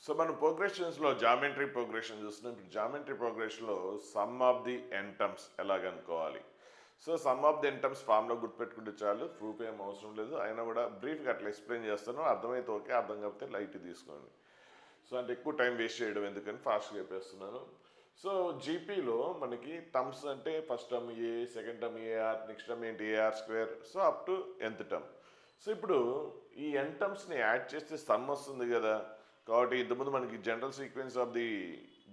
So మనం ప్రోగ్రెషన్స్లో geometry progression చూస్తున్నాం. ఇప్పుడు జామెట్రీ ప్రోగ్రెషన్లో sum of the n terms ఎలా కనుక్కోవాలి. So sum of the n terms ఫామ్లో గుర్తుపెట్టుకుంటే చాలు, ప్రూఫ్ ఏం అవసరం లేదు. అయినా కూడా బ్రీఫ్గా అట్లా ఎక్స్ప్లెయిన్ చేస్తాను. అర్థమైతే ఓకే, అర్థం కాకపోతే లైట్ తీసుకోండి. సో అంటే ఎక్కువ టైం వేస్ట్ చేయడం ఎందుకని ఫాస్ట్గా చెప్పేస్తున్నాను. సో జీపీలో మనకి టర్మ్స్ అంటే first term a, second term a r, next term ఏంటి a r square, so up to nth term. So ఇప్పుడు ఈ ఎన్ టర్మ్స్ని యాడ్ చేస్తే సమ్ వస్తుంది కదా. కాబట్టి ఇంతకుముందు మనకి general sequence of the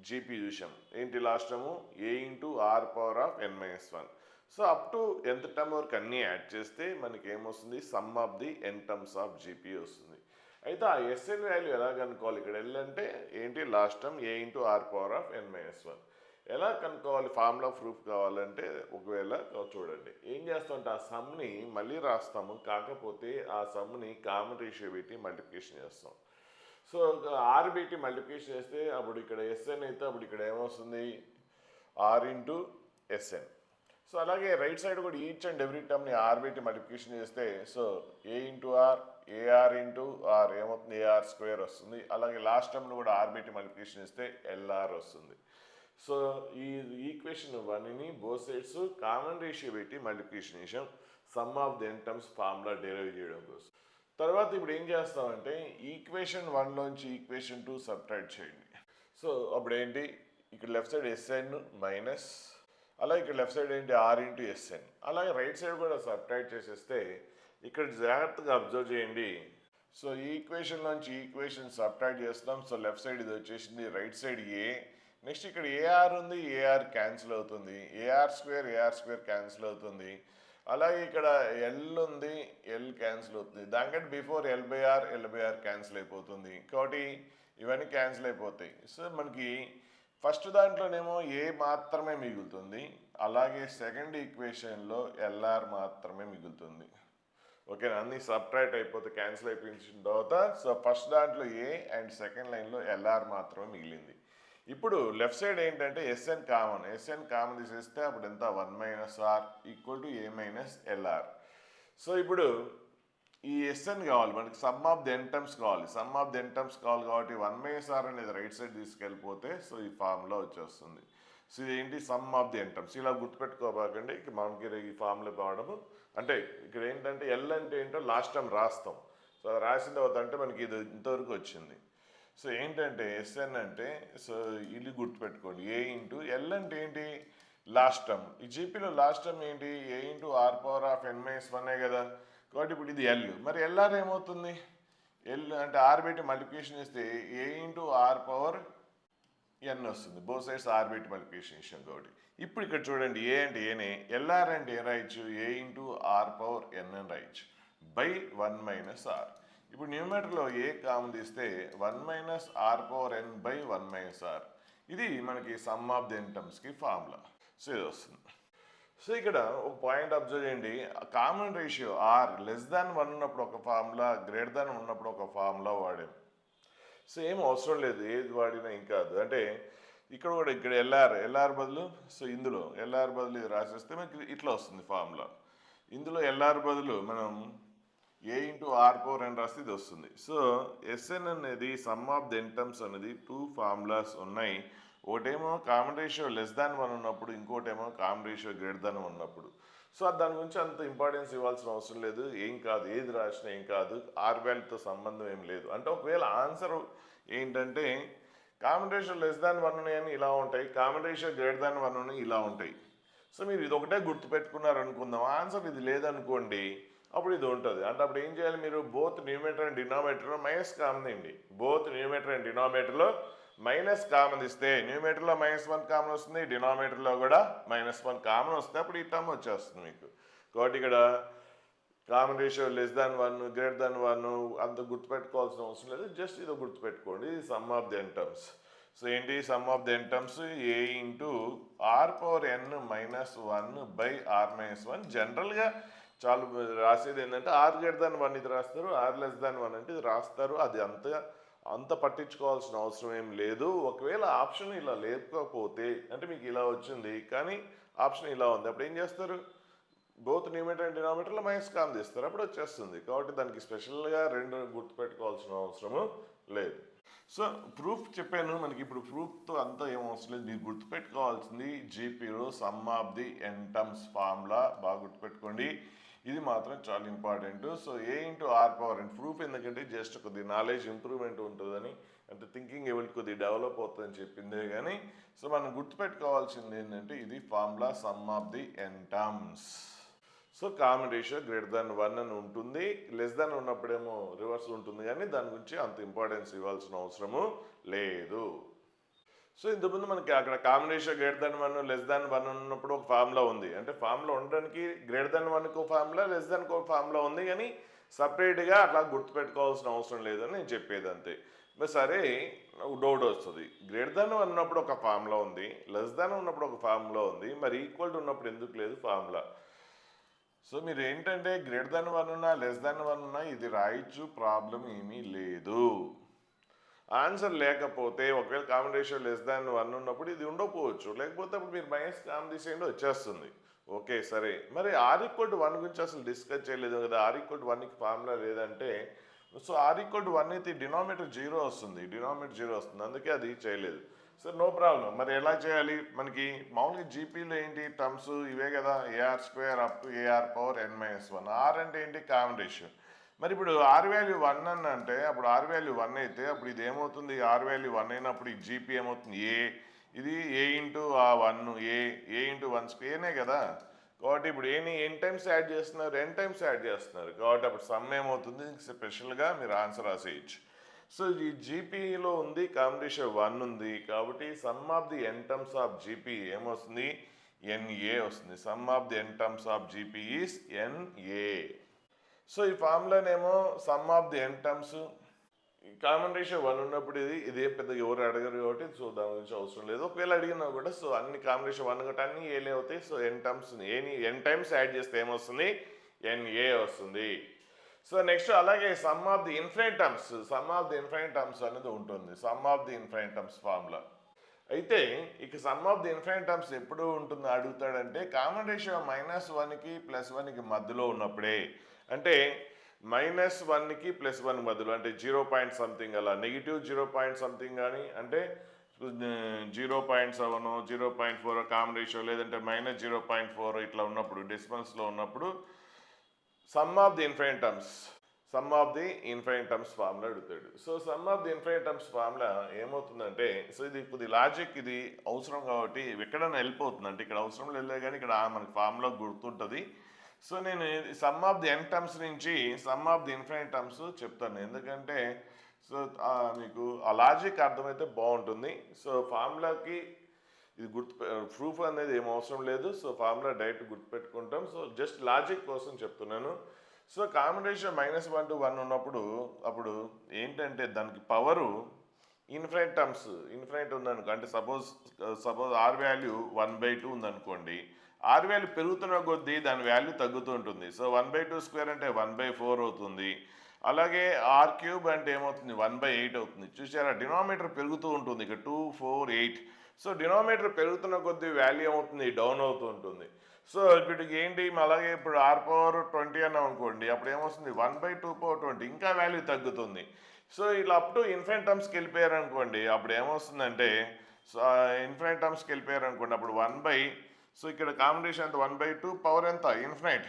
GP చూసాం. ఏంటి last term a into r power of n-1. So up to nth term వరకు అన్నీ యాడ్ చేస్తే మనకి ఏమొస్తుంది, sum of the n terms of GP వస్తుంది. అయితే ఆ ఎస్ఎన్ వాల్యూ ఎలా కనుక్కోవాలి, ఇక్కడ ఎల్ అంటే ఏంటి last term a into r power of n-1. ఎలా కనుక్కోవాలి, ఫార్ములా ప్రూఫ్ కావాలంటే ఒకవేళ చూడండి ఏం చేస్తామంటే ఆ సమ్ని మళ్ళీ రాస్తాము, కాకపోతే ఆ సమ్ని కామన్ రేషియో పెట్టి మల్టిప్లికేషన్ చేస్తాం. సో ఆర్ పెట్టి మల్టిప్లికేషన్ చేస్తే అప్పుడు ఇక్కడ ఎస్ఎన్ అయితే అప్పుడు ఇక్కడ ఏమొస్తుంది, ఆర్ ఇంటూ ఎస్ఎన్. సో అలాగే రైట్ సైడ్ కూడా ఈచ్ అండ్ ఎవ్రీ టర్మ్ని ఆర్ పెట్టి మల్టిప్లికేషన్ చేస్తే so a into r, ar into r ఏమవుతుంది, ఏఆర్ స్క్వేర్ వస్తుంది. అలాగే లాస్ట్ టర్మ్ను కూడా ఆర్ పెట్టి మల్టిప్లికేషన్ చేస్తే ఎల్ఆర్ వస్తుంది. సో ఈ ఈక్వేషన్ 1ని బోత్ సైడ్స్ కామన్ రేషియో పెట్టి మల్టిప్లికేషన్ చేసాం, sum of the n terms formula derive చేయడం కోసం. తర్వాత ఇప్పుడు ఏం చేస్తామంటే ఈక్వేషన్ 1లోంచి ఈక్వేషన్ 2 సబ్ట్రాక్ట్ చేయండి. సో అప్పుడు ఏంటి, ఇక్కడ లెఫ్ట్ సైడ్ ఎస్ఎన్ మైనస్, అలాగే ఇక్కడ లెఫ్ట్ సైడ్ ఏంటి ఆర్ ఇంటూ ఎస్ఎన్, అలాగే రైట్ సైడ్ కూడా సబ్ట్రాక్ట్ చేసేస్తే ఇక్కడ జాగ్రత్తగా అబ్జర్వ్ చేయండి. సో ఈ ఈక్వేషన్లోంచి ఈక్వేషన్ సబ్ట్రాక్ట్ చేస్తాం. సో లెఫ్ట్ సైడ్ ఇది వచ్చేసింది, రైట్ సైడ్ ఏ, నెక్స్ట్ ఇక్కడ ఏఆర్ ఉంది, ఏఆర్ క్యాన్సిల్ అవుతుంది, ఏఆర్ స్క్వేర్ క్యాన్సిల్ అవుతుంది. అలాగే ఇక్కడ ఎల్ ఉంది, ఎల్ క్యాన్సిల్ అవుతుంది. దానికంటే before l by r cancel అయిపోతుంది. కాబట్టి ఇవన్నీ క్యాన్సిల్ అయిపోతాయి. సో మనకి ఫస్ట్ దాంట్లోనేమో ఏ మాత్రమే మిగులుతుంది, అలాగే సెకండ్ ఈక్వేషన్లో ఎల్ఆర్ మాత్రమే మిగులుతుంది. ఓకే, అన్నీ సబ్ట్రాక్ట్ అయిపోతే క్యాన్సిల్ అయిపోయిన తర్వాత సో ఫస్ట్ దాంట్లో ఏ అండ్ సెకండ్ లైన్లో ఎల్ఆర్ మాత్రమే మిగిలింది. ఇప్పుడు లెఫ్ట్ సైడ్ ఏంటంటే ఎస్ఎన్ కామన్ తీసేస్తే అప్పుడు ఎంత, 1 - r equal to a minus lr. So ఇప్పుడు ఈ ఎస్ఎన్ కావాలి మనకి, sum of the n terms కావాలి. కాబట్టి 1 - ఆర్ అనేది రైట్ సైడ్ తీసుకెళ్ళిపోతే సో ఈ ఫార్ములా వచ్చేస్తుంది. సో ఇది ఏంటి, sum of the n terms. ఇలా గుర్తుపెట్టుకోబాకండి, ఇక మనకి ఈ ఫార్ములా కావడము అంటే ఇక్కడ ఏంటంటే ఎల్ అంటే ఏంటో లాస్ట్ టైం రాస్తాం. సో అది రాసిన తర్వాత అంటే మనకి ఇది ఇంతవరకు వచ్చింది. సో ఏంటంటే ఎస్ఎన్ అంటే సో ఇది గుర్తుపెట్టుకోండి, ఏ ఇంటూ ఎల్ అంటే ఏంటి లాస్ట్ టర్మ్. ఈ జీపీలో లాస్ట్ టర్మ్ ఏంటి, a into r power of n-1 కదా. కాబట్టి ఇప్పుడు ఇది ఎల్, మరి ఎల్ఆర్ ఏమవుతుంది, ఎల్ అంటే ఆర్ పెట్టి మల్టిప్లికేషన్ చేస్తే ఏ ఇంటూ ఆర్ పవర్ ఎన్ వస్తుంది. బోత్ సైడ్స్ ఆర్ పెట్టి మల్టిప్లికేషన్ చేసాం కాబట్టి. ఇప్పుడు ఇక్కడ చూడండి ఏ అంటే ఏనే, ఎల్ఆర్ అంటే ఏం రాయొచ్చు, ఏ ఇంటూ ఆర్ పవర్ ఎన్ అని రాయొచ్చు బై 1 - ఆర్. ఇప్పుడు న్యూమరేటర్లో ఏ కామన్ తీస్తే 1 - r power n by 1 - r. ఇది మనకి సమ్ ఆఫ్ ది ఎన్ టర్మ్స్కి ఫార్ములా. సో ఇది వస్తుంది. సో ఇక్కడ ఒక పాయింట్ అబ్జర్వ్ చేయండి, కామన్ రేషియో ఆర్ <1 ఉన్నప్పుడు ఒక ఫార్ములా, గ్రేటర్ దాన్ ఉన్నప్పుడు ఒక ఫార్ములా వాడాం. సో ఏం అవసరం లేదు, ఏది వాడినా ఏం కాదు. అంటే ఇక్కడ కూడా ఇక్కడ ఎల్ఆర్ బదులు, సో ఇందులో ఎల్ఆర్ బదులు ఇది రాసేస్తే మనకి ఇట్లా వస్తుంది ఫార్ములా. ఇందులో ఎల్ఆర్ బదులు మనం a into r power n రాస్తే ఇది వస్తుంది. సో ఎస్ఎన్ అనేది sum of the n terms అనేది 2 ఫార్ములాస్ ఉన్నాయి. ఒకటేమో కామన్ రేషియో <1 ఉన్నప్పుడు, ఇంకోటేమో కామన్ రేషియో గ్రేటర్ ఉన్నప్పుడు. సో దాని గురించి అంత ఇంపార్టెన్స్ ఇవ్వాల్సిన అవసరం లేదు, ఏం కాదు, ఏది రాసినా ఏం కాదు, ఆర్ వాల్యూతో సంబంధం ఏం లేదు. అంటే ఒకవేళ ఆన్సర్ ఏంటంటే కామన్ రేషియో <1 ఉన్నాయని ఇలా ఉంటాయి, కామన్ రేషియో గ్రేటర్ 1 ఉన్నాయి ఇలా ఉంటాయి. సో మీరు ఇది ఒకటే గుర్తుపెట్టుకున్నారు అనుకుందాం, ఆన్సర్ ఇది లేదనుకోండి, అప్పుడు ఇది ఉంటుంది. అంటే అప్పుడు ఏం చేయాలి, మీరు బోత్ న్యూమరేటర్ అండ్ డినామినేటర్లో మైనస్ కామన్ తీయండి. బోత్ న్యూమరేటర్ అండ్ డినామినేటర్లో మైనస్ కామన్ ఇస్తే న్యూమరేటర్లో -1 కామన్ వస్తుంది, డినామినేటర్లో కూడా -1 కామన్ వస్తే అప్పుడు ఈ టర్మ్ వచ్చేస్తుంది మీకు. కాబట్టి ఇక్కడ కామన్ రేషియో <1 గ్రేటర్ 1 అంత గుర్తుపెట్టుకోవాల్సిన అవసరం లేదు, జస్ట్ ఇది గుర్తుపెట్టుకోండి, ఇది sum of the n terms. So ఏంటి sum of the n terms, a into r power n-1 by r-1. జనరల్గా చాలా రాసేది ఏంటంటే ఆర్ గ్రేటర్ 1 ఇది రాస్తారు, ఆర్ <1 అంటే ఇది రాస్తారు. అది అంత పట్టించుకోవాల్సిన అవసరం ఏం లేదు. ఒకవేళ ఆప్షన్ ఇలా లేకపోతే అంటే మీకు ఇలా వచ్చింది కానీ ఆప్షన్ ఇలా ఉంది, అప్పుడు ఏం చేస్తారు, బోత్ న్యూమరేటర్ అండ్ డినామినేటర్లో మైనస్ కామన్ తీస్తారు, అప్పుడు వచ్చేస్తుంది. కాబట్టి దానికి స్పెషల్గా రెండు గుర్తుపెట్టుకోవాల్సిన అవసరము లేదు. సో ప్రూఫ్ చెప్పాను, మనకి ఇప్పుడు ప్రూఫ్తో అంతా ఏం అవసరం లేదు. మీరు గుర్తుపెట్టుకోవాల్సింది జీపీలో sum of the n terms formula బాగా గుర్తుపెట్టుకోండి. ఇది మాత్రం చాలా important. So a into r power and proof ఎందుకంటే జస్ట్ కొద్దిగా నాలెడ్జ్ ఇంప్రూవ్మెంట్ ఉంటుందని, అంటే థింకింగ్ ఎబిలిటీ కొద్దిగా డెవలప్ అవుతుందని చెప్పిందే కానీ, సో మనం గుర్తుపెట్టుకోవాల్సింది ఏంటంటే ఇది formula sum of the n terms. So common ratio greater than 1 అని ఉంటుంది, లెస్ దాన్ ఉన్నప్పుడేమో రివర్స్ ఉంటుంది, కానీ దాని గురించి అంత ఇంపార్టెన్స్ ఇవ్వాల్సిన అవసరము లేదు. సో ఇంతకుముందు మనకి అక్కడ common ratio greater than 1 less than 1 ఉన్నప్పుడు ఒక ఫార్ములా ఉంది. అంటే ఫార్ములా ఉండడానికి గ్రేటర్ దాన్ 1కి ఒక ఫార్ములా, లెస్ దాన్ ఒక ఫార్ములా ఉంది, కానీ సపరేట్గా అట్లా గుర్తుపెట్టుకోవాల్సిన అవసరం లేదని నేను చెప్పేది అంతే. మరి సరే, డౌట్ వస్తుంది, గ్రేటర్ దాన్ 1 ఉన్నప్పుడు ఒక ఫార్ములా ఉంది, లెస్ దాన్ ఉన్నప్పుడు ఒక ఫార్ములా ఉంది, మరి ఈక్వల్ టు ఉన్నప్పుడు ఎందుకు లేదు ఫార్ములా? సో మీరు ఏంటంటే గ్రేటర్ దాన్ 1 ఉన్నా లెస్ దాన్ 1 ఉన్నా ఇది రాయొచ్చు, ప్రాబ్లం ఏమీ లేదు. ఆన్సర్ లేకపోతే ఒకవేళ కామన్ రేషియో లెస్ దాన్ 1 ఉన్నప్పుడు ఇది ఉండకపోవచ్చు, లేకపోతే అప్పుడు మీరు మైనస్ కామన్ తీసేయండి వచ్చేస్తుంది. ఓకే సరే, మరి ఆర్ ఈక్వల్ టు 1 గురించి అసలు డిస్కస్ చేయలేదు కదా. ఆర్ ఈక్వల్ టు 1కి ఫార్ములా లేదంటే, సో ఆర్ ఈక్వల్ టు 1 అయితే డినామినేటర్ 0 వస్తుంది, డినామినేటర్ 0 వస్తుంది, అందుకే అది చేయలేదు. So no problem. మరి ఎలా చేయాలి? మనకి మామూలుగా జీపీలో ఏంటి టర్మ్స్ ఇవే కదా, ar square up to ar power n-1. R అంటే ఏంటి? Common ratio. మరి ఇప్పుడు ఆర్ వాల్యూ 1 అని అంటే అప్పుడు ఆర్ వాల్యూ 1 అయితే అప్పుడు ఇది ఏమవుతుంది? ఆర్ వాల్యూ 1 అయినప్పుడు ఈ జీపీ ఏమవుతుంది? ఏ, ఇది ఏ ఇంటూ ఆ 1, ఏ ఇంటూ 1 స్క్వేర్నే కదా. కాబట్టి ఇప్పుడు ఏని ఎన్ టైమ్స్ యాడ్ చేస్తున్నారు, ఎన్ టైమ్స్ యాడ్ చేస్తున్నారు, కాబట్టి అప్పుడు సమ్ ఏమవుతుంది? స్పెషల్గా మీరు ఆన్సర్ రాసేయచ్చు. సో ఈ జీపీలో ఉంది కామన్ రేషియో 1 ఉంది, కాబట్టి sum of the n terms of GP ఏమొస్తుంది? ఎన్ఏ వస్తుంది. Sum of the n terms of GP is n a. So ఈ ఫార్ములానేమో sum of the n terms common ratio 1 ఉన్నప్పుడు ఇదే పెద్దగా ఎవరు అడగరు కాబట్టి సో దాని గురించి అవసరం లేదు. ఒకవేళ అడిగినా కూడా సో అన్ని కామన్ రేషియో 1 కాబట్టి అన్ని ఏలే అవుతాయి. So n terms n times add చేస్తే ఏమొస్తుంది? ఎన్ఏ వస్తుంది. సో నెక్స్ట్ అలాగే sum of the infinite terms, sum of the infinite terms అనేది ఉంటుంది, some of the infinite terms formula. అయితే ఇక some of the infinite terms ఎప్పుడు ఉంటుందో అడుగుతాడంటే కామన్ రేషియో -1కి +1కి మధ్యలో ఉన్నప్పుడే. అంటే -1కి +1 మధ్యలో, అంటే 0 పాయింట్ సంథింగ్ అలా, నెగిటివ్ 0 పాయింట్ సంథింగ్ కానీ, అంటే 0.7 0.4 కామన్ రేషియో, లేదంటే -0.4 ఇట్లా ఉన్నప్పుడు, డెసిమల్స్లో ఉన్నప్పుడు sum of the infinite terms, sum of the infinite terms formula అడుగుతాడు. So sum of the infinite terms formula ఏమవుతుందంటే, సో ఇది కొద్ది లాజిక్, ఇది అవసరం కాబట్టి ఎక్కడైనా వెళ్ళిపోతుంది, అంటే ఇక్కడ అవసరం లేదు కానీ ఇక్కడ మనకి ఫార్ములా గుర్తుంటుంది. సో నేను sum of the n terms నుంచి sum of the infinite terms చెప్తాను, ఎందుకంటే సో మీకు ఆ లాజిక్ అర్థమైతే బాగుంటుంది. సో ఫార్ములాకి ఇది ప్రూఫ్ అనేది ఏం అవసరం లేదు. సో ఫార్ములా డైరెక్ట్ గుర్తుపెట్టుకుంటాం. సో జస్ట్ లాజిక్ కోసం చెప్తున్నాను. సో కామన్ రేషియో -1 to 1 ఉన్నప్పుడు అప్పుడు ఏంటంటే దానికి పవరు ఇన్ఫైనైట్ టర్మ్స్, ఇన్ఫైనైట్ ఉందనుకో, అంటే సపోజ్ ఆర్ వాల్యూ 1/2 ఉందనుకోండి, ఆర్ వాల్యూ పెరుగుతున్న కొద్దీ దాని వాల్యూ తగ్గుతూ ఉంటుంది. సో 1/2 స్క్వేర్ అంటే 1/4 అవుతుంది. అలాగే ఆర్ క్యూబ్ అంటే ఏమవుతుంది? 1/8 అవుతుంది. చూసారా, డినామినేటర్ పెరుగుతూ ఉంటుంది, ఇక 2 4 8. సో డినామినేటర్ పెరుగుతున్న కొద్దీ వాల్యూ ఏమవుతుంది? డౌన్ అవుతూ ఉంటుంది. సో ఇప్పుడు ఏంటి, అలాగే ఇప్పుడు ఆర్ పవర్ 20 అన్నాం అనుకోండి, అప్పుడు ఏమొస్తుంది? 1/2 పవర్ 20, ఇంకా వాల్యూ తగ్గుతుంది. సో ఇలా అప్ టు ఇన్ఫైనైట్ టర్మ్స్కి వెళ్ళిపోయారు అనుకోండి, అప్పుడు ఏమొస్తుందంటే, సో ఇన్ఫైనైట్ టర్మ్స్కి వెళ్ళిపోయారు అనుకోండి, అప్పుడు సో ఇక్కడ కాంబినేషన్ ఎంత? 1/2 పవర్ ఎంత? Infinite.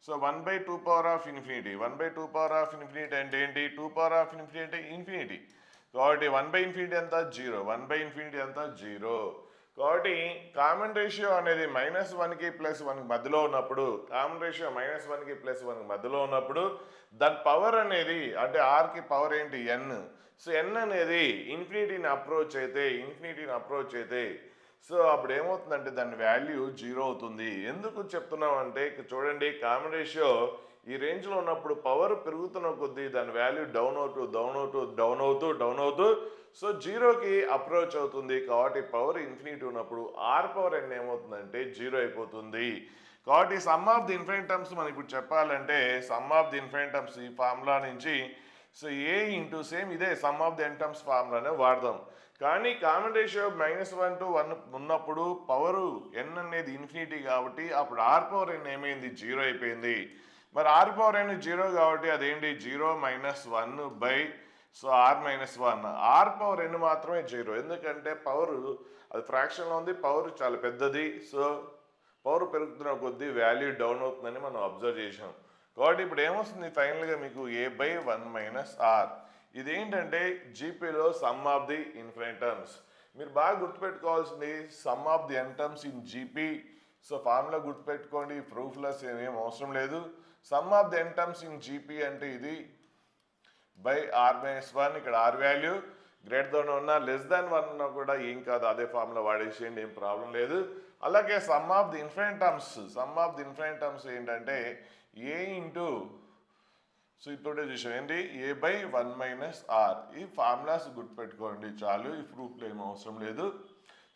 So 1/2 power of infinity, 1/2 power of infinity అంటే ఏంటి? 2 పవర్ ఆఫ్ ఇన్ఫినిటీ అంటే ఇన్ఫినిటీ. కాబట్టి 1/ఇన్ఫినిటీ ఎంత? 0. 1/ఇన్ఫినిటీ ఎంత? 0. కాబట్టి కామన్ రేషియో అనేది -1కి +1కి మధ్యలో ఉన్నప్పుడు, కామన్ రేషియో -1కి +1కి మధ్యలో ఉన్నప్పుడు దాని పవర్ అనేది, అంటే ఆర్కి పవర్ ఏంటి? ఎన్. సో ఎన్ అనేది ఇన్ఫినిటీని అప్రోచ్ అయితే సో అప్పుడు ఏమవుతుందంటే దాని వాల్యూ 0 అవుతుంది. ఎందుకు చెప్తున్నాం అంటే, ఇక్కడ చూడండి, కామన్ రేషియో ఈ రేంజ్లో ఉన్నప్పుడు పవర్ పెరుగుతున్న కొద్దీ దాని వాల్యూ డౌన్ అవుతూ సో 0కి అప్రోచ్ అవుతుంది. కాబట్టి పవర్ ఇన్ఫినిటీ ఉన్నప్పుడు ఆర్ పవర్ ఎన్ ఏమవుతుందంటే 0 అయిపోతుంది. కాబట్టి sum of the infinite terms మనం ఇప్పుడు చెప్పాలంటే, sum of the infinite terms ఈ ఫార్ములా నుంచి సో ఏ ఇంటూ సేమ్ ఇదే sum of the n terms ఫార్ములానే వాడదాం. కానీ కామన్ రేషియో -1 to 1 ఉన్నప్పుడు పవరు ఎన్ అనేది ఇన్ఫినిటీ కాబట్టి అప్పుడు ఆర్ పవర్ ఎన్ ఏమైంది? 0 అయిపోయింది. మరి ఆర్ పవర్ ఎన్ 0 కాబట్టి అదేంటి? 0 - 1 by so r minus one, r power n మాత్రమే 0, ఎందుకంటే పవర్ అది ఫ్రాక్షన్లో ఉంది, పవర్ చాలా పెద్దది. సో పవర్ పెరుగుతున్న కొద్దీ వాల్యూ డౌన్ అవుతుందని మనం అబ్జర్వ్ చేసాం. కాబట్టి ఇప్పుడు ఏమొస్తుంది ఫైనల్గా మీకు a/1 - ఇదేంటంటే జీపీలో sum of the infinite terms. మీరు బాగా గుర్తుపెట్టుకోవాల్సింది sum of the n terms in GP. So formula గుర్తుపెట్టుకోండి, ప్రూఫ్లెస్ ఏమేం అవసరం లేదు. Sum of the n terms in GP అంటే ఇది బై r-1. ఇక్కడ ఆర్ వాల్యూ గ్రేటర్ దాన్ ఉన్నా లెస్ దాన్ 1 ఉన్నా కూడా ఏం కాదు, అదే ఫార్ములా వాడేసేయండి, ఏం ప్రాబ్లం లేదు. అలాగే sum of the infinite terms ఏంటంటే ఏ ఇంటూ, సో ఇప్పుడే చూసాం ఏంటి a/1 - ఈ ఫార్ములాస్ గుర్తుపెట్టుకోండి చాలు, ఈ ప్రూఫ్లో ఏం అవసరం లేదు.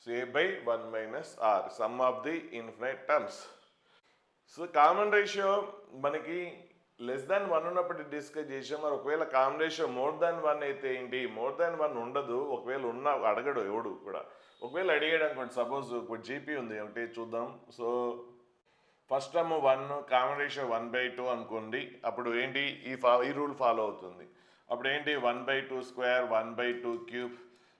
So a/1 - some of the infinite terms. So common ratio మనకి లెస్ దాన్ 1 ఉన్నప్పుడు డిస్కస్ చేసాం. మరి ఒకవేళ కామన్ రేషియో మోర్ దాన్ 1 అయితే ఏంటి? మోర్ దాన్ 1 ఉండదు, ఒకవేళ ఉన్నా అడగడు ఎవడు కూడా. ఒకవేళ అడిగాడు అనుకోండి, సపోజ్ ఇప్పుడు జీపీ ఉంది ఒకటి చూద్దాం. So first term 1, common ratio 1/2 అనుకోండి. అప్పుడు ఏంటి ఈ రూల్ ఫాలో అవుతుంది. అప్పుడు ఏంటి 1/2², 1/2³.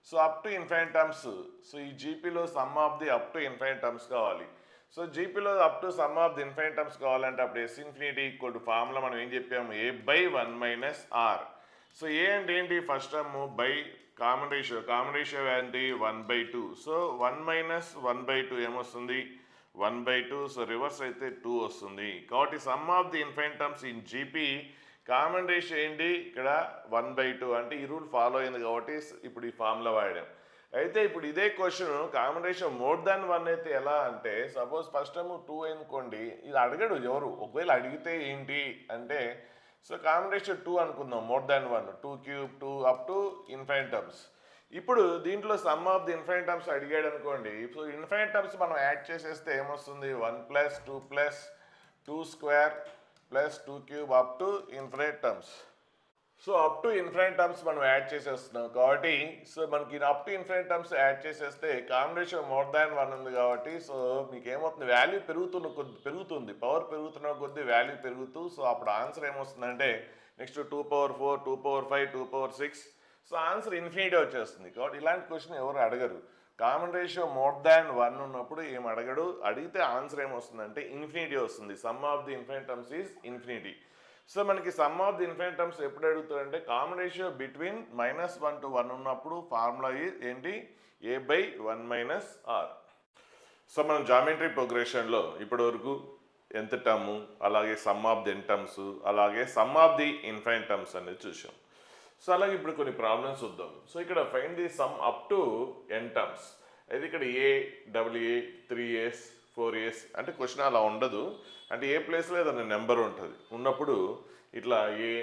So up to infinite terms. So ఈ జీపీలో sum of the up to infinite terms కావాలి. సో జీపీలో up to sum of the infinite terms కావాలంటే అప్పుడు S ∞ ఈక్వల్ టు ఫార్ములా మనం ఏం చెప్పాము, a/1 - r. సో ఏ అంటే ఏంటి first term by common ratio ఏంటి 1/2. సో 1 - 1/2 ఏమొస్తుంది 1/2. సో రివర్స్ అయితే 2 వస్తుంది. కాబట్టి sum of the infinite terms in GP common ratio ఏంటి ఇక్కడ 1/2, అంటే ఈ రూల్ ఫాలో అయింది కాబట్టి ఇప్పుడు ఈ ఫార్ములా వాడాం. అయితే ఇప్పుడు ఇదే question common ratio more than 1 అయితే ఎలా అంటే, సపోజ్ ఫస్ట్ టైం 2 అనుకోండి, ఇది అడగడు ఎవరు. ఒకవేళ అడిగితే ఏంటి అంటే, సో కామన్ రేషియో 2 అనుకుందాం, more than 1, 2³ 2 up to infinite terms. ఇప్పుడు దీంట్లో some of the infinite terms అడిగాడు అనుకోండి. సో ఇన్ఫైనైట్ టర్మ్స్ మనం యాడ్ చేసేస్తే ఏమొస్తుంది 1 + 2 + 2² + 2³ up to infinite terms. So up to infinite terms మనం యాడ్ చేసేస్తున్నాం కాబట్టి, సో మనకి up to infinite terms add చేసేస్తే కామన్ రేషియో మోర్ దాన్ 1 ఉంది కాబట్టి, సో మీకు ఏమవుతుంది వాల్యూ పెరుగుతుంది, పవర్ పెరుగుతున్న కొద్దీ వాల్యూ పెరుగుతూ, సో అప్పుడు ఆన్సర్ ఏమొస్తుందంటే నెక్స్ట్ 2/4, 2/5, 2/6. సో ఆన్సర్ ఇన్ఫినిటీ వచ్చేస్తుంది. కాబట్టి ఇలాంటి క్వశ్చన్ ఎవరు అడగరు. కామన్ రేషియో మోర్ దాన్ 1 ఉన్నప్పుడు ఏం అడగడు, అడిగితే ఆన్సర్ ఏమొస్తుందంటే ఇన్ఫినిటీ వస్తుంది. Sum of the infinite terms is infinity. So మనకి sum of the infinite terms ఎప్పుడు అడుగుతారంటే కామన్ రేషియో బిట్వీన్ -1 to 1 ఉన్నప్పుడు ఫార్ములా ఏంటి a/1 - r. సో మనం జామెట్రీ ప్రోగ్రెషన్లో ఇప్పటి వరకు ఎంత టర్ము, అలాగే sum of the n terms, అలాగే sum of the infinite terms అనేది చూసాం. సో అలాగే ఇప్పుడు కొన్ని ప్రాబ్లమ్స్ చూద్దాం. సో ఇక్కడ find the sum up to n terms. అయితే ఇక్కడ AA, 3As, 4As అంటే క్వశ్చన్ అలా ఉండదు, అంటే ఏ ప్లేస్లో ఏదైనా నెంబర్ ఉంటుంది ఉన్నప్పుడు ఇట్లా AA,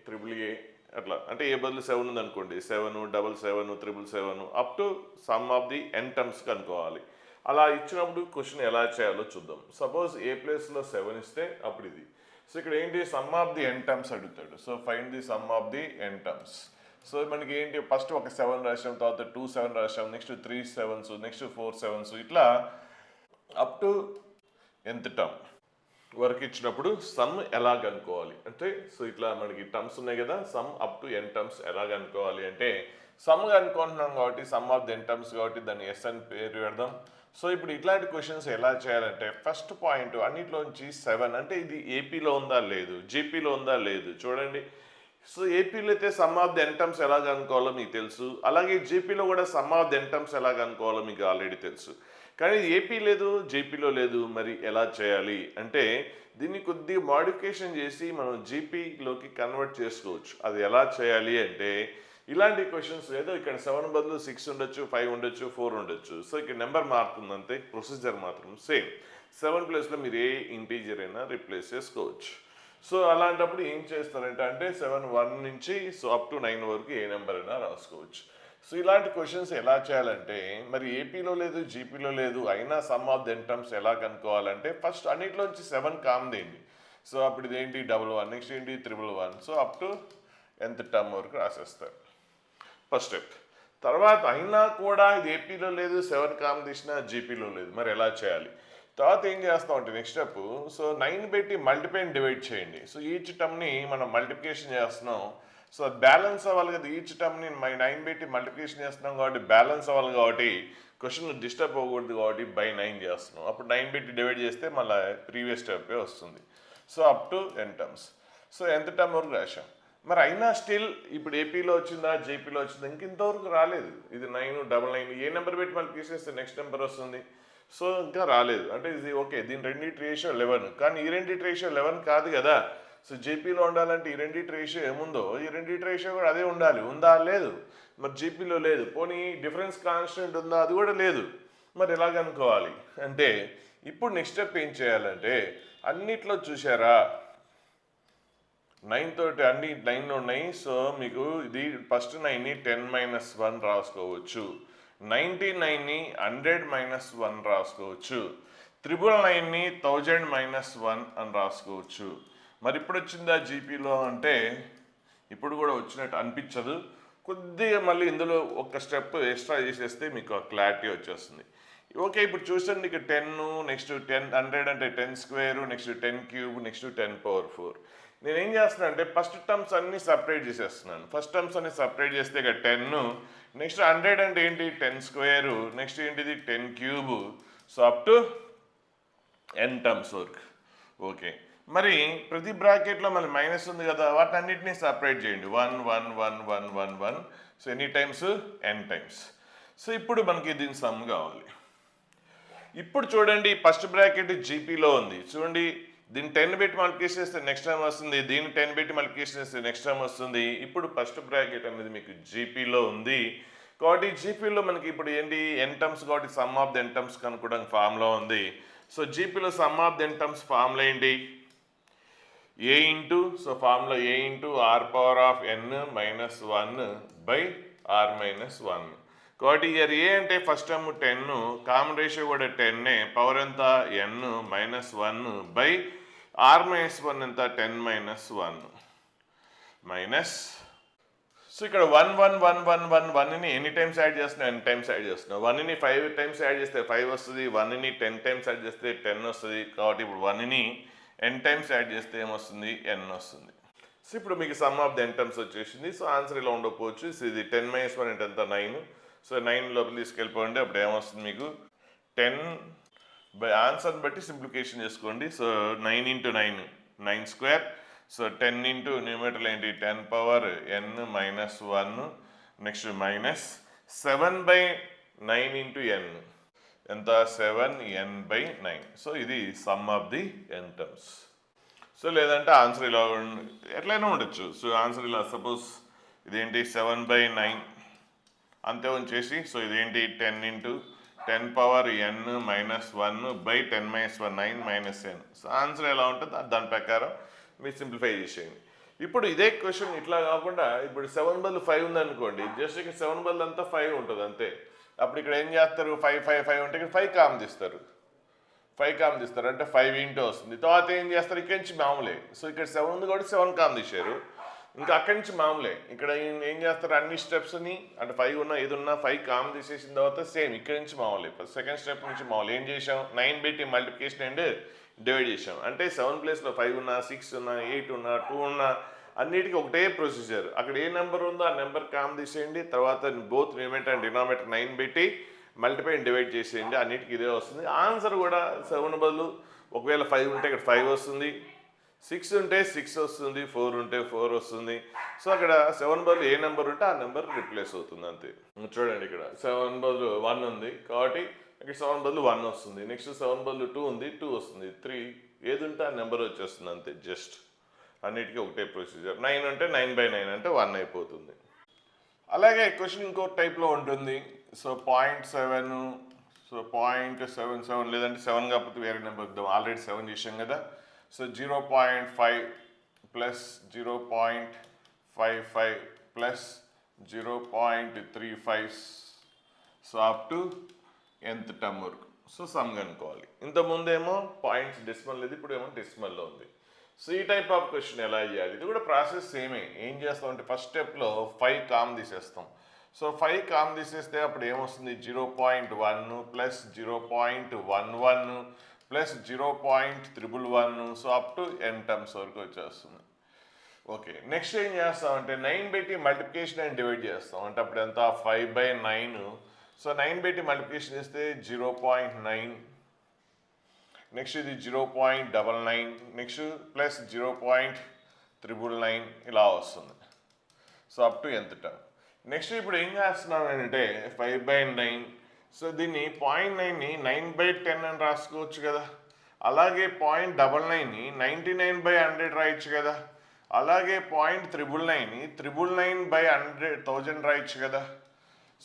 AAA అట్లా, అంటే ఏ బదులు 7 ఉంది అనుకోండి, 7, 7, 7, 7 up to sum of the n terms కనుక్కోవాలి. అలా ఇచ్చినప్పుడు క్వశ్చన్ ఎలా చేయాలో చూద్దాం. సపోజ్ ఏ ప్లేస్లో 7 ఇస్తే అప్పుడు ఇది. సో ఇక్కడ ఏంటి sum of the n terms అడుగుతాడు. So find the sum of the n terms. So మనకి ఏంటి ఫస్ట్ ఒక 7 రాసాం, తర్వాత 2 7 రాసాం, నెక్స్ట్ 3 7s, నెక్స్ట్ 4 7s, ఇట్లా అప్ టు nth టర్మ్ వరకు ఇచ్చినప్పుడు సమ్ ఎలా కనుక్కోవాలి అంటే, సో ఇట్లా మనకి టర్మ్స్ ఉన్నాయి కదా, sum up to n terms ఎలా కనుక్కోవాలి అంటే, సమ్ కనుక్కుంటున్నాం కాబట్టి sum of the n terms కాబట్టి దాన్ని ఎస్ అని పేరు పెడదాం. సో ఇప్పుడు ఇట్లాంటి క్వశ్చన్స్ ఎలా చేయాలంటే, ఫస్ట్ పాయింట్ అన్నిట్లోంచి 7 అంటే ఇది ఏపీలో ఉందా లేదు, జీపీలో ఉందా లేదు చూడండి. సో ఏపీలో అయితే sum of the n terms ఎలా కనుక్కోవాలో మీకు తెలుసు, అలాగే జీపీలో కూడా sum of the n terms ఎలా కనుక్కోవాలో మీకు ఆల్రెడీ తెలుసు. కానీ ఏపీ లేదు, జేపీలో లేదు, మరి ఎలా చేయాలి అంటే దీన్ని కొద్దిగా మాడిఫికేషన్ చేసి మనం జీపీలోకి కన్వర్ట్ చేసుకోవచ్చు. అది ఎలా చేయాలి అంటే, ఇలాంటి క్వశ్చన్స్ ఏదో ఇక్కడ 7 బదులు 6 ఉండొచ్చు, 5 ఉండొచ్చు, 4 ఉండొచ్చు. సో ఇక్కడ నెంబర్ మారుతుంది అంతే, ప్రొసీజర్ మాత్రం సేమ్. 7 ప్లేస్లో మీరు ఏ ఇంటీజర్ అయినా రిప్లేస్ చేసుకోవచ్చు. సో అలాంటప్పుడు ఏం చేస్తారంటే 7 1 నుంచి సో అప్ టు 9 వరకు ఏ నెంబర్ అయినా రాసుకోవచ్చు. సో ఇలాంటి క్వశ్చన్స్ ఎలా చేయాలంటే, మరి ఏపీలో లేదు, జీపీలో లేదు, అయినా sum of the n terms ఎలా కనుక్కోవాలంటే, ఫస్ట్ అన్నిట్లోంచి 7 కామ్దేంటి. సో అప్పుడు ఇదేంటి 11, నెక్స్ట్ ఏంటి 111. So up to nth term వరకు రాసేస్తారు ఫస్ట్ స్టెప్. తర్వాత అయినా కూడా ఇది ఏపీలో లేదు, 7 కామ్ తీసినా జీపీలో లేదు, మరి ఎలా చేయాలి? తర్వాత ఏం చేస్తాం అంటే నెక్స్ట్ స్టెప్, సో 9 పెట్టి మల్టిప్లై డివైడ్ చేయండి. సో ఈచ్ టర్మ్ని మనం మల్టిప్లికేషన్ చేస్తున్నాం. సో బ్యాలెన్స్ అవ్వాలి కదా, ఈచ్ టర్మ్ని 9 పెట్టి మల్టిప్లికేషన్ చేస్తున్నాం కాబట్టి బ్యాలెన్స్ అవ్వాలి కాబట్టి క్వశ్చన్ డిస్టర్బ్ అవ్వకూడదు కాబట్టి బై 9 చేస్తున్నాం. అప్పుడు 9 పెట్టి డివైడ్ చేస్తే మళ్ళీ ప్రీవియస్ స్టెప్పే వస్తుంది. So up to n terms. So ఎంత టర్మ్ వరకు రాశాం. మరి అయినా స్టిల్ ఇప్పుడు ఏపీలో వచ్చిందా జేపీలో వచ్చిందా ఇంతవరకు రాలేదు. ఇది 999 ఏ నెంబర్ పెట్టి మళ్ళీ చేస్తే నెక్స్ట్ నెంబర్ వస్తుంది. సో ఇంకా రాలేదు అంటే ఇది ఓకే. దీని రెండింటి రేషియో 11 కానీ ఈ రెండింటి రేషియో 11 కాదు కదా. సో జేపీలో ఉండాలంటే ఈ రెండింటి రేషియో ఏముందో ఈ రెండింటి రేషియో కూడా అదే ఉండాలి. ఉందా? లేదు. మరి జేపీలో లేదు. పోనీ డిఫరెన్స్ కాన్స్టెంట్ ఉందా? అది కూడా లేదు. మరి ఎలాగనుకోవాలి అంటే ఇప్పుడు నెక్స్ట్ స్టెప్ ఏం చేయాలంటే అన్నిట్లో చూసారా 9 తోటి అన్ని 9 ఉన్నాయి. సో మీకు ఇది ఫస్ట్ 9ని 10 - 1 రాసుకోవచ్చు. 99ని 100 - 1 రాసుకోవచ్చు. 999ని 1000 - 1 అని రాసుకోవచ్చు. మరి ఇప్పుడు వచ్చిందా జీపీలో అంటే ఇప్పుడు కూడా వచ్చినట్టు అనిపించదు. కొద్దిగా మళ్ళీ ఇందులో ఒక స్టెప్ ఎక్స్ట్రా చేసేస్తే మీకు ఆ క్లారిటీ వచ్చేస్తుంది. ఓకే ఇప్పుడు చూసండి ఇక 10 నెక్స్ట్ 10 100 అంటే 10 స్క్వేర్ నెక్స్ట్ 10 క్యూబ్ నెక్స్ట్ 10⁴. నేను ఏం చేస్తున్నాను అంటే ఫస్ట్ టర్మ్స్ అన్ని సపరేట్ చేసేస్తున్నాను. ఫస్ట్ టర్మ్స్ అన్ని సపరేట్ చేస్తే ఇక 10 నెక్స్ట్ 100 అంటే ఏంటి 10 స్క్వేర్ నెక్స్ట్ ఏంటిది 10 cube. So up to n terms వరకు. ఓకే మరి ప్రతి బ్రాకెట్లో మళ్ళీ మైనస్ ఉంది కదా వాటిని అన్నింటినీ సపరేట్ చేయండి. 1 1 1 1 1 1. సో ఎన్ని టైమ్స్ n టైమ్స్. సో ఇప్పుడు మనకి దీని సమ్ కావాలి. ఇప్పుడు చూడండి ఫస్ట్ బ్రాకెట్ జీపీలో ఉంది. చూడండి దీన్ని 10 పెట్టి మల్టిప్లికేషన్ చేస్తే నెక్స్ట్ టైం వస్తుంది. దీన్ని 10 పెట్టి మల్టిప్లికేషన్ చేస్తే నెక్స్ట్ టైం వస్తుంది. ఇప్పుడు ఫస్ట్ బ్రాకెట్ అనేది మీకు జీపీలో ఉంది కాబట్టి జీపీలో మనకి ఇప్పుడు ఏంటి n టర్మ్స్ కాబట్టి sum of the n terms కనుక్కోవడానికి ఫార్ములా ఉంది. సో జీపీలో sum of the n terms formula ఏంటి a into so formula a into r⁴n - 1 by r - 1. కాబట్టి ఇయర్ ఏ అంటే ఫస్ట్ టర్మ్ 10 కామన్ రేషియో కూడా 10 పవర్ ఎంత n - 1 బై r - 1 ఎంత 10 - 1 minus. So ఇక్కడ 1 1 1 1 1 1ని ఎన్ని టైమ్స్ యాడ్ చేస్తున్నా n టైమ్స్ యాడ్ చేస్తున్నా. 1ని 5 టైమ్స్ యాడ్ చేస్తే 5 వస్తుంది. 1ని 10 టైమ్స్ యాడ్ చేస్తే 10 వస్తుంది. కాబట్టి ఇప్పుడు 1ని n టైమ్స్ యాడ్ చేస్తే ఏమొస్తుంది n వస్తుంది. సో ఇప్పుడు మీకు some of the n terms వచ్చేసింది. సో ఆన్సర్ ఇలా ఉండకపోవచ్చు. సో ఇది 10 - 1 అంటే ఎంత 9. సో 9 లోపల తీసుకెళ్ళిపోండి. అప్పుడు ఏమొస్తుంది మీకు 10 బై ఆన్సర్ని బట్టి సింప్లిఫికేషన్ చేసుకోండి. So 9 × 9 9 square. సో 10 ఇంటూ న్యూమరేటర్లో ఏంటి 10 power n - 1 next minus 7 by 9 into n ఎంత 7n/9. సో ఇది sum of the n terms. So లేదంటే ఆన్సర్ ఇలా ఎట్లయినా ఉండొచ్చు. సో ఆన్సర్ ఇలా సపోజ్ ఇదేంటి 7/9 అంతే ఉంచేసి సో ఇదేంటి 10 into 10 power n - 1 by 10 - 1 9 - n. So answer ఎలా ఉంటుందో దాని ప్రకారం మీరు సింప్లిఫై చేసేయండి. ఇప్పుడు ఇదే క్వశ్చన్ ఇట్లా కాకుండా ఇప్పుడు 7 బదులు 5 ఉందనుకోండి జస్ట్ ఇక్కడ 7 బదులు అంతా 5 ఉంటుంది అంతే. అప్పుడు ఇక్కడ ఏం చేస్తారు 5 5 5 ఉంటే ఇక్కడ 5 కామ్ తీస్తారు. 5 కామ్ తీస్తారు అంటే 5 ఇంటూ వస్తుంది. తర్వాత ఏం చేస్తారు ఇక్కడి నుంచి మామూలే. సో ఇక్కడ 7 ఉంది కాబట్టి 7 కామ్ తీశారు. ఇంకా అక్కడి నుంచి మామూలే. ఇక్కడ ఏం చేస్తారు అన్ని స్టెప్స్ని అంటే 5 ఉన్నా ఏదున్నా 5 కామ్ తీసేసిన తర్వాత సేమ్ ఇక్కడి నుంచి మామూలే. సెకండ్ స్టెప్ నుంచి మామూలు ఏం చేసాం 9 పెట్టి మల్టిప్లికేషన్ అండ్ డివైడ్ చేసాం. అంటే 7 ప్లేస్లో 5 ఉన్నా 6 ఉన్నా 8 ఉన్నా 2 ఉన్నా అన్నిటికీ ఒకటే ప్రొసీజర్. అక్కడ ఏ నెంబర్ ఉందో ఆ నెంబర్ కామ్ తీసేయండి. తర్వాత బోత్ న్యూమరేటర్ అండ్ డినామినేటర్ 9 పెట్టి మల్టిప్లై అండ్ డివైడ్ చేసేయండి. అన్నిటికీ ఇదే వస్తుంది. ఆన్సర్ కూడా 7 బదులు ఒకవేళ 5 ఉంటే ఇక్కడ 5 వస్తుంది. 6 ఉంటే 6 వస్తుంది. 4 ఉంటే 4 వస్తుంది. సో అక్కడ 7 బదులు ఏ నెంబర్ ఉంటే ఆ నెంబర్ రిప్లేస్ అవుతుంది అంతే. చూడండి ఇక్కడ 7 బదులు 1 ఉంది కాబట్టి ఇక్కడ 7 బదులు 1 వస్తుంది. నెక్స్ట్ 7 బదులు 2 ఉంది 2 వస్తుంది. 3 ఏది ఉంటే ఆ నెంబర్ వచ్చేస్తుంది అంతే. జస్ట్ అన్నిటికీ ఒకటే ప్రొసీజర్. 9 ఉంటే 9/9 అంటే 1 అయిపోతుంది. అలాగే క్వశ్చన్ ఇంకో టైప్లో ఉంటుంది. సో 0.7 సో 0.77 లేదంటే 7 కాకపోతే వేరే నెంబర్ ఇద్దాం. ఆల్రెడీ 7 చేసాం కదా. So 0.5 plus 0.55 plus 0.35 so up to nth term వరకు. సో సమ్ కనుక్కోవాలి. ఇంతకుముందేమో పాయింట్స్ డెసిమల్ లేదు, ఇప్పుడు ఏమో డెసిమల్లో ఉంది. సో ఈ టైప్ ఆఫ్ క్వశ్చన్ ఎలా చేయాలి? ఇది కూడా ప్రాసెస్ సేమే. ఏం చేస్తాం అంటే ఫస్ట్ స్టెప్లో 5 కామ్ తీసేస్తాం. సో 5 కామ్ తీసేస్తే అప్పుడు ఏమొస్తుంది 0.1 plus 0.11 plus 0.111 so up to n terms వరకు వచ్చేస్తుంది. ఓకే, నెక్స్ట్ ఏం చేస్తామంటే 9/t మల్టిప్లికేషన్ అండ్ డివైడ్ చేస్తాం. అంటే అప్పుడు ఎంత 5/9. సో 9/t మల్టిప్లికేషన్ చేస్తే 0.9, నెక్స్ట్ ఇది 0.99, నెక్స్ట్ ప్లస్ 0.999 ఇలా వస్తుంది. సో అప్ టు ఎంత టర్మ్. నెక్స్ట్ ఇప్పుడు ఏం చేస్తున్నాం అంటే 5/9. సో దీన్ని 0.9ని 9/10 అని రాసుకోవచ్చు కదా. అలాగే 0.99ని 99/100 రాయొచ్చు కదా. అలాగే 0.999ని 999/1000 రాయొచ్చు కదా.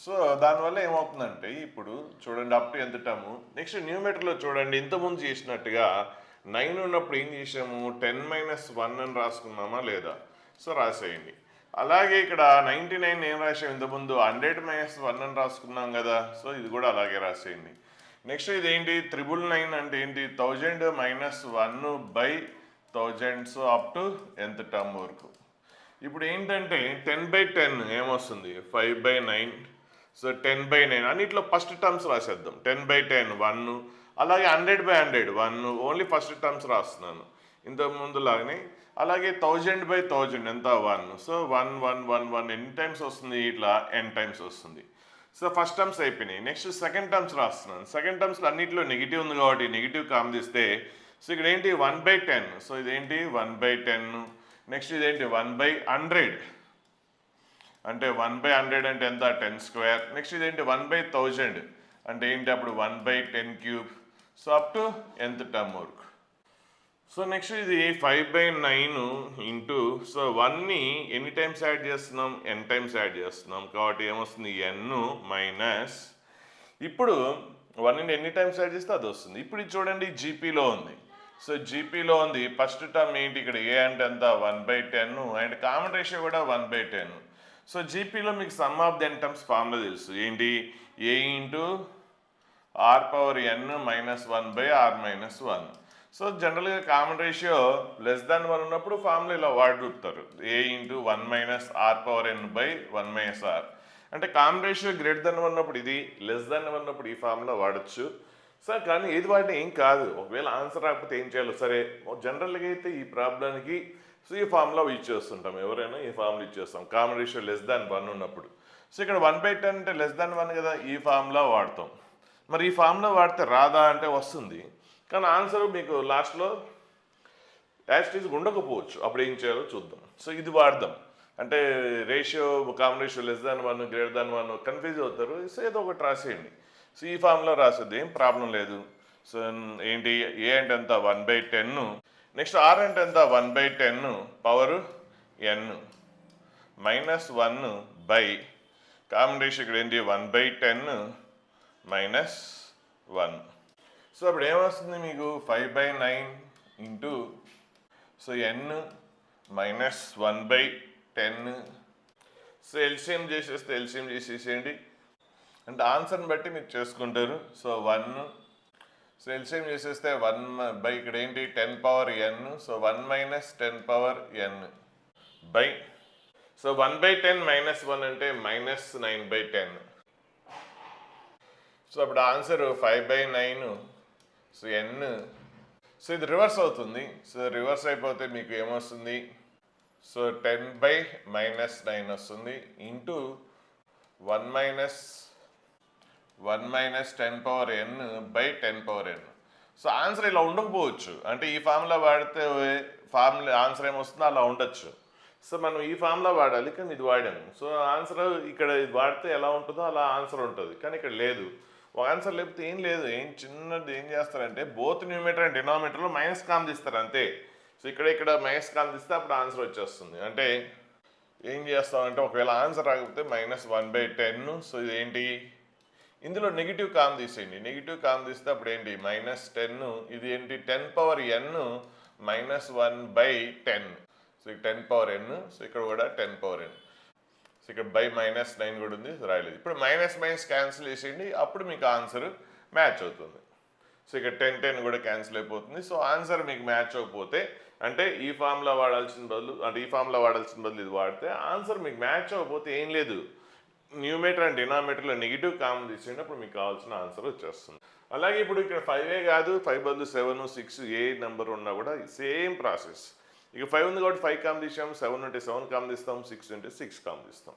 సో దానివల్ల ఏమవుతుందంటే ఇప్పుడు చూడండి అప్ టు ఎంత టర్ము. నెక్స్ట్ న్యూమీటర్లో చూడండి ఇంతకుముందు చేసినట్టుగా 9 ఉన్నప్పుడు ఏం చేసాము 10-1 అని రాసుకున్నామా లేదా. సో రాసేయండి. అలాగే ఇక్కడ 99 ఏం రాసాము ఇంతకుముందు 100-1 అని రాసుకున్నాం కదా. సో ఇది కూడా అలాగే రాసేయండి. నెక్స్ట్ ఇదేంటి 999 అంటే ఏంటి 1000-1/1000. సో అప్ టు ఎంత టర్మ్ వరకు. ఇప్పుడు ఏంటంటే 10/10 ఏమొస్తుంది 5/9. సో 10/9 అన్నిట్లో ఫస్ట్ టర్మ్స్ రాసేద్దాం. 10/10 1, అలాగే 100/100 1, ఓన్లీ ఫస్ట్ టర్మ్స్ రాస్తున్నాను ఇంతకు ముందులాగానే. అలాగే 1000/1000 ఎంత 1. సో 1 1 1 1 ఎన్ని టైమ్స్ వస్తుంది ఇట్లా n టైమ్స్ వస్తుంది. సో ఫస్ట్ టర్మ్స్ అయిపోయినాయి. నెక్స్ట్ సెకండ్ టర్మ్స్ రాస్తున్నాను. సెకండ్ టర్మ్స్లో అన్నింటిలో నెగిటివ్ ఉంది కాబట్టి నెగిటివ్ కామ్ తీస్తే సో ఇక్కడ ఏంటి 1/10. సో ఇదేంటి 1/10. నెక్స్ట్ ఇదేంటి 1/100 అంటే 1/100 అంటే ఎంత 10². నెక్స్ట్ ఇదేంటి 1/1000 అంటే ఏంటి అప్పుడు 1/10³. సో అప్ టు ఎంత టర్మ్ వరకు. సో నెక్స్ట్ ఇది 5/9 ఇంటూ సో 1ని ఎన్ని టైమ్స్ యాడ్ చేస్తున్నాం n టైమ్స్ యాడ్ చేస్తున్నాం కాబట్టి ఏమొస్తుంది n మైనస్. ఇప్పుడు 1ని ఎన్ని టైమ్స్ యాడ్ చేస్తే అది వస్తుంది. ఇప్పుడు ఇది చూడండి జీపీలో ఉంది. సో జీపీలో ఉంది ఫస్ట్ టర్మ్ ఏంటి ఇక్కడ ఏ అంటే ఎంత 1/10 అండ్ కామన్ రేషియో కూడా 1/10. సో జీపీలో మీకు some of the n terms formula తెలుసు ఏంటి a into r⁻n minus 1/r−1. So జనరల్గా కామన్ రేషియో <1 ఉన్నప్పుడు ఫార్ములా ఇలా వాడుతారు a ఇంటూ 1 - r⁻n/1 - r. అంటే కామన్ రేషియో >1 ఉన్నప్పుడు ఇది <1 ఉన్నప్పుడు ఈ ఫార్ములా వాడచ్చు. సార్ కానీ ఏది వాడినా ఏం కాదు. ఒకవేళ ఆన్సర్ రాకపోతే ఏం చేయాలో సరే జనరల్గా అయితే ఈ ప్రాబ్లంకి సో ఈ ఫార్ములా ఇచ్చేస్తుంటాం. ఎవరైనా ఈ ఫార్ములా ఇచ్చేస్తాం కామన్ రేషియో <1 ఉన్నప్పుడు. సో ఇక్కడ 1/10 అంటే <1 కదా, ఈ ఫార్ములా వాడతాం. మరి ఈ ఫార్ములా వాడితే రాదా అంటే వస్తుంది, కానీ ఆన్సర్ మీకు లాస్ట్లో యాస్టీజ్ ఉండకపోవచ్చు. అప్పుడు ఏం చేయాలో చూద్దాం. సో ఇది వాడదాం అంటే రేషియో కామన్ రేషియో <1 >1 కన్ఫ్యూజ్ అవుతారు. సో ఏదో ఒకటి రాసేయండి. సో ఈ ఫార్ములా రాసేది ఏం ప్రాబ్లం లేదు. సో ఏంటి ఏ అంటే ఎంత 1/10, నెక్స్ట్ r అంటే ఎంత 1/10 power n minus 1 by common ratio ఇక్కడ ఏంటి 1/10 మైనస్ 1. సో అప్పుడు ఏమొస్తుంది మీకు 5/9 into so n minus 1/10. So LCM చేసేసేయండి అంటే ఆన్సర్ని బట్టి మీరు చేసుకుంటారు. సో 1 సో ఎల్సిఎం చేసేస్తే 1 ఇక్కడ ఏంటి 10 power n. So 1 minus 10 power n by so 1/10 minus 1 అంటే మైనస్ 9/10. సో అప్పుడు ఆన్సర్ 5/9. సో n సో ఇది రివర్స్ అవుతుంది. సో రివర్స్ అయిపోతే మీకు ఏమొస్తుంది సో 10/-9 వస్తుంది into 1 minus 10 power n by 10 power n. So answer ఇలా ఉండకపోవచ్చు. అంటే ఈ ఫార్ములా వాడితే ఫార్ములా ఆన్సర్ ఏమొస్తుందో అలా ఉండొచ్చు. సో మనం ఈ ఫార్ములా వాడాలి కానీ ఇది వాడాము. సో ఆన్సర్ ఇక్కడ ఇది వాడితే ఎలా ఉంటుందో అలా ఆన్సర్ ఉంటుంది, కానీ ఇక్కడ లేదు. ఆన్సర్ లేకపోతే ఏం లేదు. చిన్నది ఏం చేస్తారంటే బోత్ న్యూమీటర్ అండ్ డినామినేటర్లో మైనస్ కామ్ తీస్తారు అంతే. సో ఇక్కడ మైనస్ కామ్ తీస్తే అప్పుడు ఆన్సర్ వచ్చేస్తుంది. అంటే ఏం చేస్తామంటే ఒకవేళ ఆన్సర్ రాకపోతే -1/10. సో ఇదేంటి ఇందులో నెగిటివ్ కామ్ తీసేయండి. నెగిటివ్ కామ్ తీస్తే అప్పుడు ఏంటి -10. ఇది ఏంటి 10 పవర్ n -1/10. సో ఇక్కడ 10 పవర్ n. సో ఇక్కడ కూడా 10 పవర్ n. సో ఇక్కడ బై -9 కూడా ఉంది, రాయలేదు. ఇప్పుడు మైనస్ క్యాన్సిల్ చేసేయండి, అప్పుడు మీకు ఆన్సర్ మ్యాచ్ అవుతుంది. సో ఇక్కడ 10 కూడా క్యాన్సిల్ అయిపోతుంది. సో ఆన్సర్ మీకు మ్యాచ్ అవ్వకపోతే అంటే ఈ ఫార్ములా వాడాల్సిన బదులు ఇది వాడితే ఆన్సర్ మీకు మ్యాచ్ అవ్వకపోతే ఏం లేదు, న్యూమీటర్ అండ్ డినామినేటర్లో నెగిటివ్ కామన్ తీసేటప్పుడు మీకు కావాల్సిన ఆన్సర్ వచ్చేస్తుంది. అలాగే ఇప్పుడు ఇక్కడ 5 కాదు 5 బదులు 7 6 ఏ నెంబర్ ఉన్నా కూడా సేమ్ ప్రాసెస్. ఇక 5 ఉంది కాబట్టి 5 కామ్ తీసాం, 7 ఉంటే 7 కామ్ తీస్తాం, 6 ఉంటే 6 కామ్ తీస్తాం.